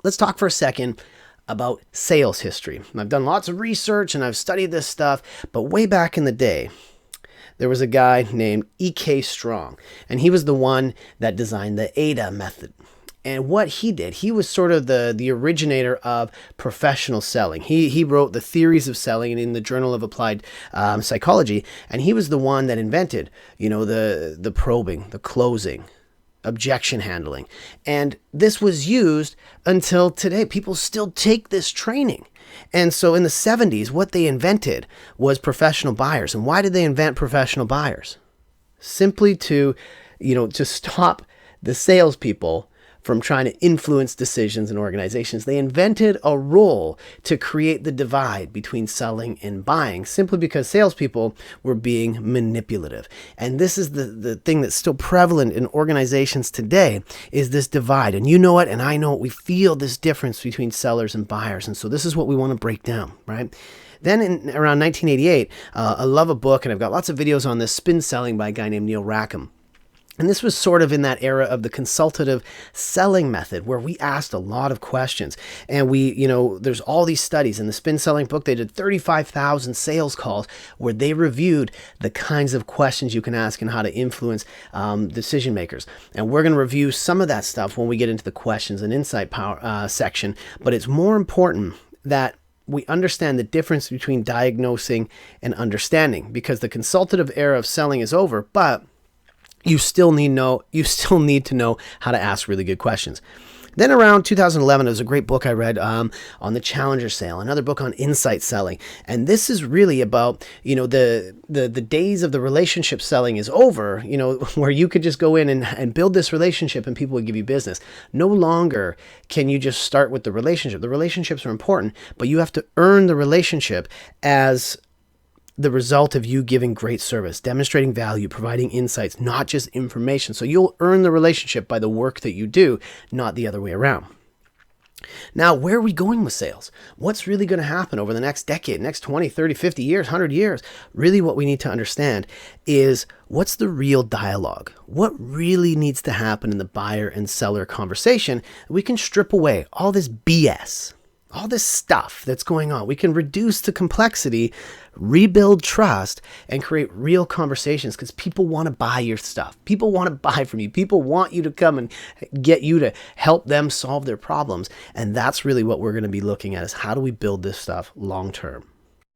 Let's talk for a second about sales history. I've done lots of research and I've studied this stuff, but way back in the day, there was a guy named E.K. Strong, and he was the one that designed the ADA method. And what he did, he was sort of the originator of professional selling. He wrote the theories of selling in the Journal of Applied Psychology, and he was the one that invented, the probing, the closing, objection handling. And this was used until today. People still take this training. And so in the 70s, what they invented was professional buyers. And why did they invent professional buyers? Simply to stop the salespeople from trying to influence decisions in organizations. They invented a role to create the divide between selling and buying, simply because salespeople were being manipulative. And this is the thing that's still prevalent in organizations today, is this divide. And you know it, and I know it. We feel this difference between sellers and buyers. And so this is what we want to break down, right? Then around 1988, I love a book, and I've got lots of videos on this, Spin Selling, by a guy named Neil Rackham. And this was sort of in that era of the consultative selling method, where we asked a lot of questions. And there's all these studies in the Spin Selling book. They did 35,000 sales calls where they reviewed the kinds of questions you can ask and how to influence decision makers. And we're going to review some of that stuff when we get into the questions and insight power section. But it's more important that we understand the difference between diagnosing and understanding, because the consultative era of selling is over, but you still need to know how to ask really good questions. Then around 2011, there was a great book I read on the Challenger sale, another book on insight selling. And this is really about, the days of the relationship selling is over, where you could just go in and build this relationship and people would give you business. No longer can you just start with the relationship. The relationships are important, but you have to earn the relationship as the result of you giving great service, demonstrating value, providing insights, not just information. So you'll earn the relationship by the work that you do, not the other way around. Now, where are we going with sales? What's really going to happen over the next decade, next 20, 30, 50 years, 100 years? Really what we need to understand is, what's the real dialogue? What really needs to happen in the buyer and seller conversation? We can strip away all this BS, all this stuff that's going on. We can reduce the complexity, rebuild trust, and create real conversations, because people want to buy your stuff. People want to buy from you. People want you to come and get you to help them solve their problems. And that's really what we're going to be looking at, is how do we build this stuff long term?